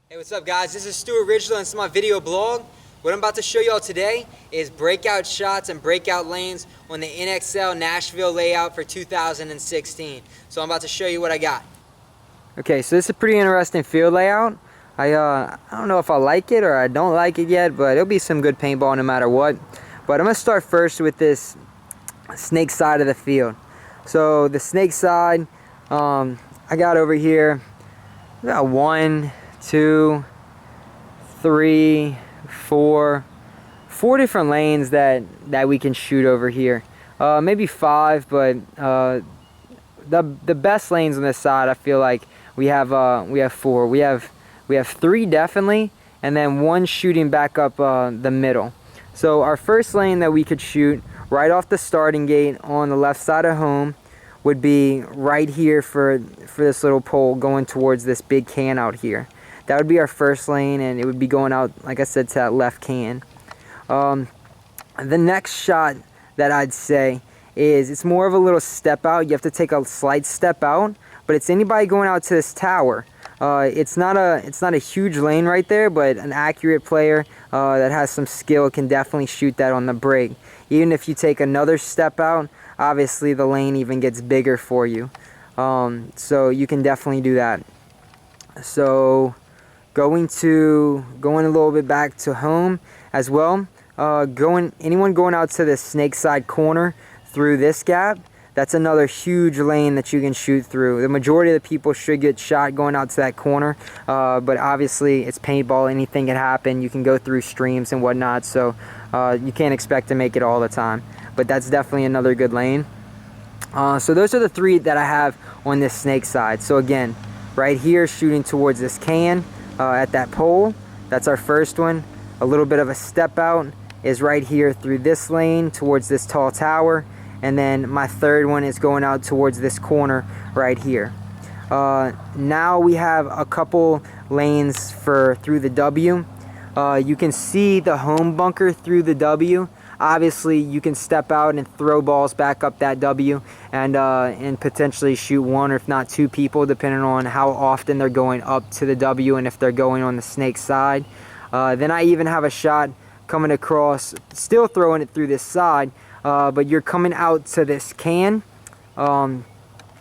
Hey, what's up guys? This is Stuart Ridgel and this is my video blog. What I'm about to show y'all today is breakout shots and breakout lanes on the NXL Nashville layout for 2016. So I'm about to show you what I got. Okay, so this is a pretty interesting field layout. I don't know if I like it or I don't like it yet, but it'll be some good paintball no matter what. But I'm gonna start first with this snake side of the field. So the snake side, I got over here about 1, 2, 3, 4 different lanes that we can shoot over here. Maybe 5, but the best lanes on this side, I feel like we have 4. We have 3 definitely, and then 1 shooting back up the middle. So our first lane that we could shoot right off the starting gate on the left side of home would be right here for this little pole going towards this big can out here. That would be our first lane, and it would be going out, like I said, to that left can. The next shot that I'd say is it's more of a little step out. You have to take a slight step out, but it's anybody going out to this tower. It's not a huge lane right there, but an accurate player that has some skill can definitely shoot that on the break. Even if you take another step out, obviously the lane even gets bigger for you. So you can definitely do that. So going a little bit back to home as well. Anyone going out to the snake side corner through this gap, that's another huge lane that you can shoot through. The majority of the people should get shot going out to that corner, but obviously it's paintball, anything can happen. You can go through streams and whatnot, so you can't expect to make it all the time. But that's definitely another good lane. So those are the 3 that I have on this snake side. So again, right here shooting towards this can at that pole, that's our first one. A little bit of a step out is right here through this lane towards this tall tower. And then my third one is going out towards this corner right here. Now we have a couple lanes through the W. You can see the home bunker through the W. Obviously you can step out and throw balls back up that W and potentially shoot 1 or if not 2 people, depending on how often they're going up to the W and if they're going on the snake side. Then I even have a shot coming across, still throwing it through this side, but you're coming out to this can,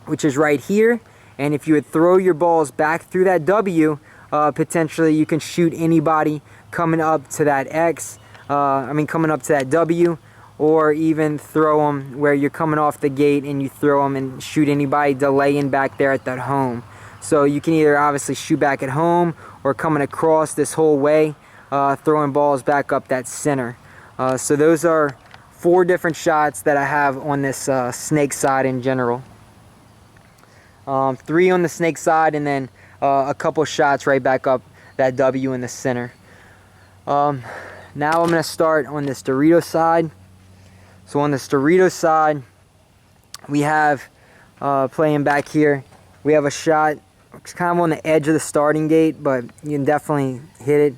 which is right here, and if you would throw your balls back through that W, potentially you can shoot anybody coming up to that X, coming up to that W, or even throw them where you're coming off the gate and you throw them and shoot anybody delaying back there at that home. So you can either obviously shoot back at home or coming across this whole way, throwing balls back up that center. So those are 4 different shots that I have on this snake side in general. 3 on the snake side, and then a couple shots right back up that W in the center. Now I'm going to start on this Dorito side. So on this Dorito side, we have, playing back here, we have a shot. It's kind of on the edge of the starting gate, but you can definitely hit it.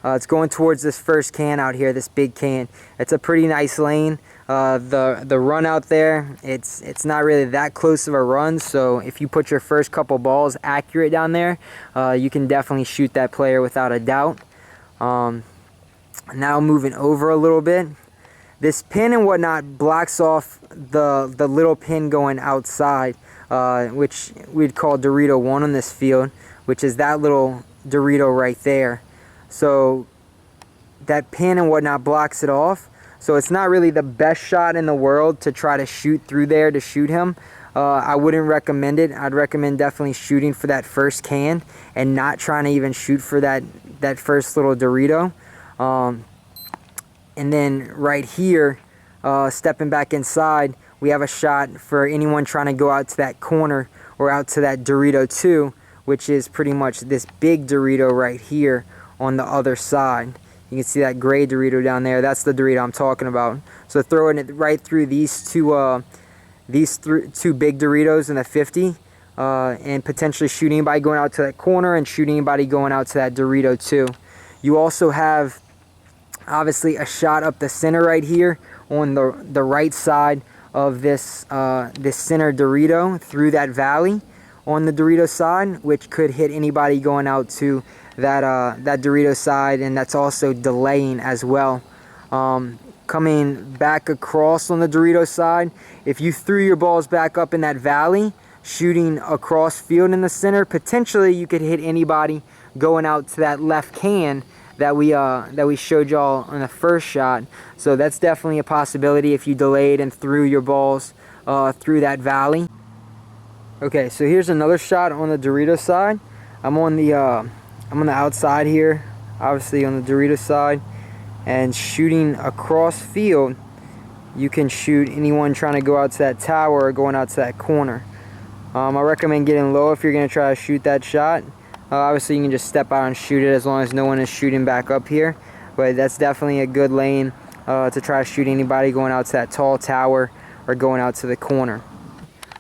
It's going towards this first can out here, this big can. It's a pretty nice lane. The run out there, it's not really that close of a run, so if you put your first couple balls accurate down there, you can definitely shoot that player without a doubt. Now moving over a little bit. This pin and whatnot blocks off the little pin going outside, which we'd call Dorito 1 on this field, which is that little Dorito right there. So that pin and whatnot blocks it off. So it's not really the best shot in the world to try to shoot through there to shoot him. I wouldn't recommend it. I'd recommend definitely shooting for that first can and not trying to even shoot for that first little Dorito. And then right here, stepping back inside, we have a shot for anyone trying to go out to that corner or out to that Dorito 2, which is pretty much this big Dorito right here on the other side. You can see that gray Dorito down there. That's the Dorito I'm talking about. So throwing it right through these two big Doritos in the 50, and potentially shooting anybody going out to that corner and shooting anybody going out to that Dorito 2. You also have obviously a shot up the center right here on the right side of this center Dorito through that valley, on the Dorito side, which could hit anybody going out to that Dorito side, and that's also delaying as well. Coming back across on the Dorito side, if you threw your balls back up in that valley, shooting across field in the center, potentially you could hit anybody going out to that left can that we showed y'all on the first shot. So that's definitely a possibility if you delayed and threw your balls through that valley. Okay, so here's another shot on the Dorito side. I'm on the outside here, obviously on the Dorito side, and shooting across field. You can shoot anyone trying to go out to that tower or going out to that corner. I recommend getting low if you're going to try to shoot that shot. Obviously you can just step out and shoot it as long as no one is shooting back up here, but that's definitely a good lane to try to shoot anybody going out to that tall tower or going out to the corner.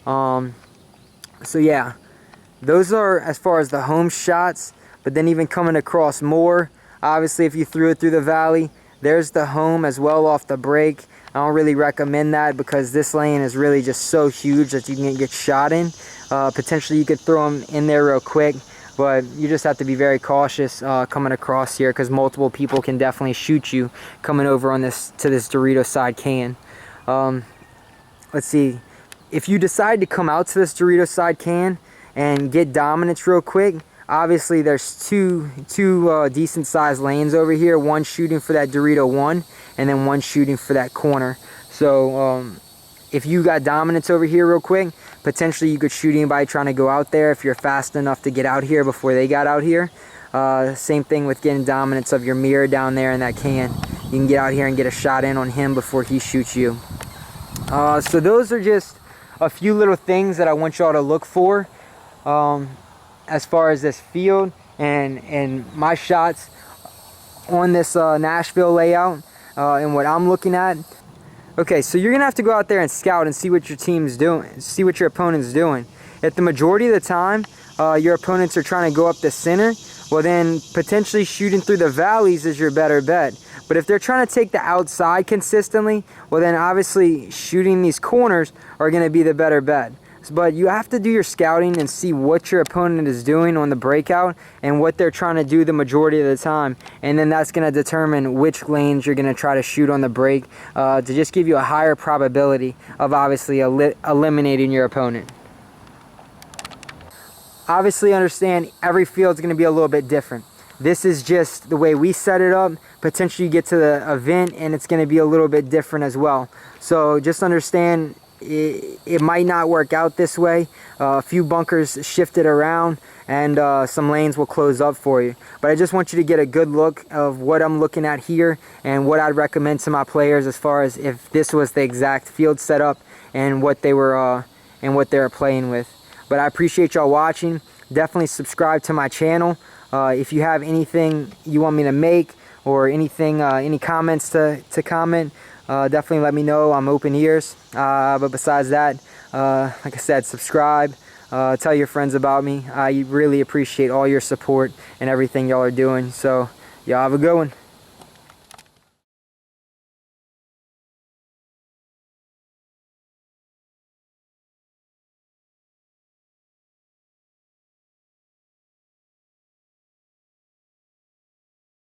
So yeah, those are as far as the home shots. But then even coming across more, obviously if you threw it through the valley, there's the home as well off the break. I don't really recommend that because this lane is really just so huge that you can get shot in. Potentially you could throw them in there real quick, but you just have to be very cautious coming across here because multiple people can definitely shoot you coming over on this Dorito side can. Let's see, if you decide to come out to this Dorito side can and get dominance real quick, obviously there's two decent sized lanes over here, one shooting for that Dorito 1 and then one shooting for that corner. So if you got dominance over here real quick, potentially you could shoot anybody trying to go out there if you're fast enough to get out here before they got out here. Same thing with getting dominance of your mirror down there in that can. You can get out here and get a shot in on him before he shoots you. So those are just a few little things that I want y'all to look for as far as this field and my shots on this Nashville layout and what I'm looking at. Okay, so you're gonna have to go out there and scout and see what your team's doing, see what your opponent's doing. If the majority of the time your opponents are trying to go up the center, well then potentially shooting through the valleys is your better bet. But if they're trying to take the outside consistently, well then obviously shooting these corners are going to be the better bet. But you have to do your scouting and see what your opponent is doing on the breakout and what they're trying to do the majority of the time. And then that's going to determine which lanes you're going to try to shoot on the break to just give you a higher probability of obviously eliminating your opponent. Obviously understand every field is going to be a little bit different. This is just the way we set it up. Potentially you get to the event and it's going to be a little bit different as well. So just understand it might not work out this way. A few bunkers shifted around and some lanes will close up for you. But I just want you to get a good look of what I'm looking at here and what I'd recommend to my players as far as if this was the exact field setup and what they were playing with. But I appreciate y'all watching. Definitely subscribe to my channel. If you have anything you want me to make or anything, any comments to comment, definitely let me know. I'm open ears. But besides that, like I said, subscribe. Tell your friends about me. I really appreciate all your support and everything y'all are doing. So y'all have a good one.